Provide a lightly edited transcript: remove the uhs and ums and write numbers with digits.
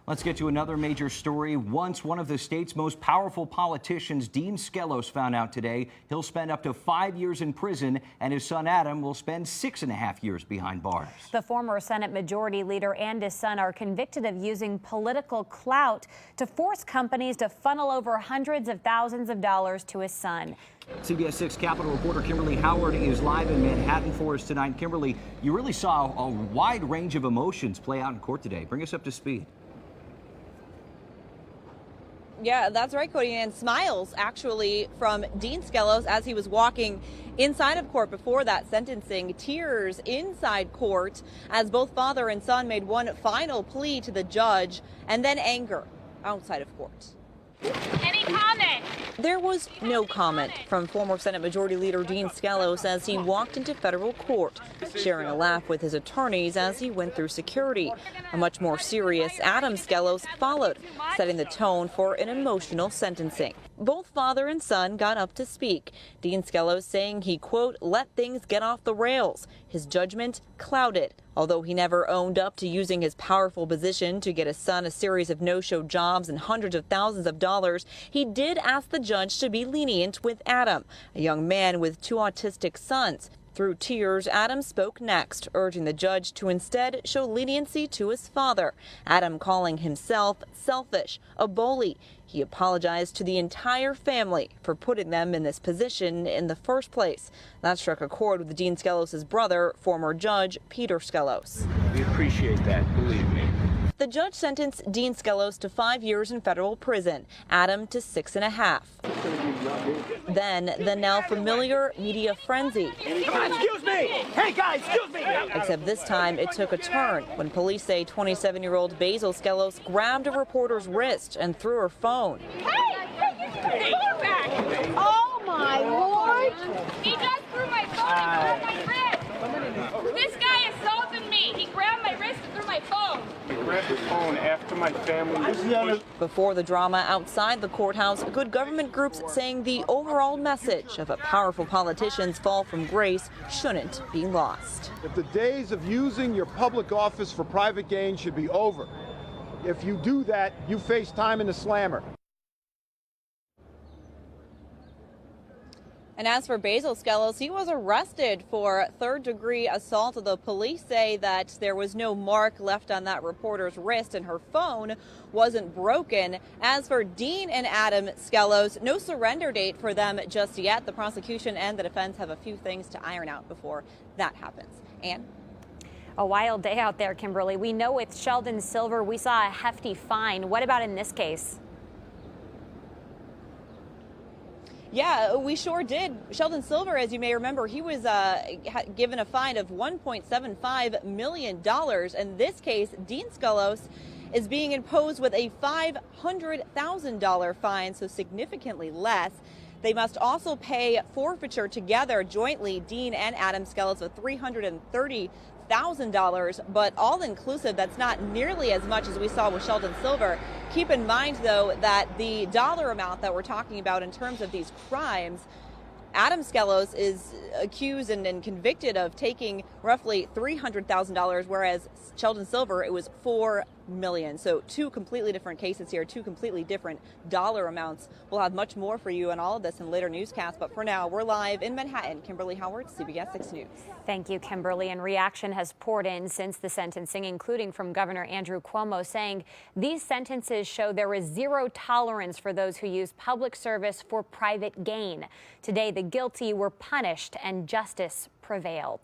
Let's get to another major story. Once one of the state's most powerful politicians, Dean Skelos, found out today he'll spend up to 5 years in prison, and his son Adam will spend 6.5 years behind bars. The former Senate Majority Leader and his son are convicted of using political clout to force companies to funnel over hundreds of thousands of dollars to his son. CBS 6 Capitol reporter Kimberly Howard is live in Manhattan for us tonight. Kimberly, you really saw a wide range of emotions play out in court today. Bring us up to speed. Yeah, that's right, Cody. And smiles, actually, from Dean Skelos as he was walking inside of court before that sentencing. Tears inside court as both father and son made one final plea to the judge, and then anger outside of court. Any comment? There was no comment from former Senate Majority Leader Dean Skelos as he walked into federal court, sharing a laugh with his attorneys as he went through security. A much more serious Adam Skelos followed, setting the tone for an emotional sentencing. Both father and son got up to speak. Dean Skelos saying he, quote, let things get off the rails. His judgment clouded. Although he never owned up to using his powerful position to get his son a series of no-show jobs and hundreds of thousands of dollars, he did ask the judge to be lenient with Adam, a young man with 2 autistic sons. Through tears, Adam spoke next, urging the judge to instead show leniency to his father. Adam calling himself selfish, a bully. He apologized to the entire family for putting them in this position in the first place. That struck a chord with Dean Skelos' brother, former Judge Peter Skelos. We appreciate that, believe me. The judge sentenced Dean Skelos to 5 years in federal prison, Adam to 6.5. Then the now familiar media frenzy. Come on, excuse me! Hey guys, excuse me! Except this time it took a turn when police say 27-year-old Basil Skelos grabbed a reporter's wrist and threw her phone. Hey, your back! Oh my Lord! He just threw my phone and threw my wrist. This guy assaulted me. He grabbed my wrist and threw my phone. He grabbed the phone after my family was pushed. Before the drama outside the courthouse, good government groups saying the overall message of a powerful politician's fall from grace shouldn't be lost. If the days of using your public office for private gain should be over. If you do that, you face time in the slammer. And as for Basil Skelos, he was arrested for third-degree assault. The police say that there was no mark left on that reporter's wrist and her phone wasn't broken. As for Dean and Adam Skelos, no surrender date for them just yet. The prosecution and the defense have a few things to iron out before that happens. Ann? A wild day out there, Kimberly. We know with Sheldon Silver, we saw a hefty fine. What about in this case? Yeah, we sure did. Sheldon Silver, as you may remember, he was given a fine of $1.75 million. In this case, Dean Skelos is being imposed with a $500,000 fine, so significantly less. They must also pay forfeiture together jointly, Dean and Adam Skelos, with $330,000, but all inclusive, that's not nearly as much as we saw with Sheldon Silver. Keep in mind, though, that the dollar amount that we're talking about in terms of these crimes, Adam Skelos is accused and convicted of taking roughly $300,000, whereas Sheldon Silver, it was $4 million. So 2 completely different cases here, 2 completely different dollar amounts. We'll have much more for you on all of this in later newscasts. But for now, we're live in Manhattan. Kimberly Howard, CBS 6 News. Thank you, Kimberly. And reaction has poured in since the sentencing, including from Governor Andrew Cuomo, saying these sentences show there is zero tolerance for those who use public service for private gain. Today, the guilty were punished and justice prevailed.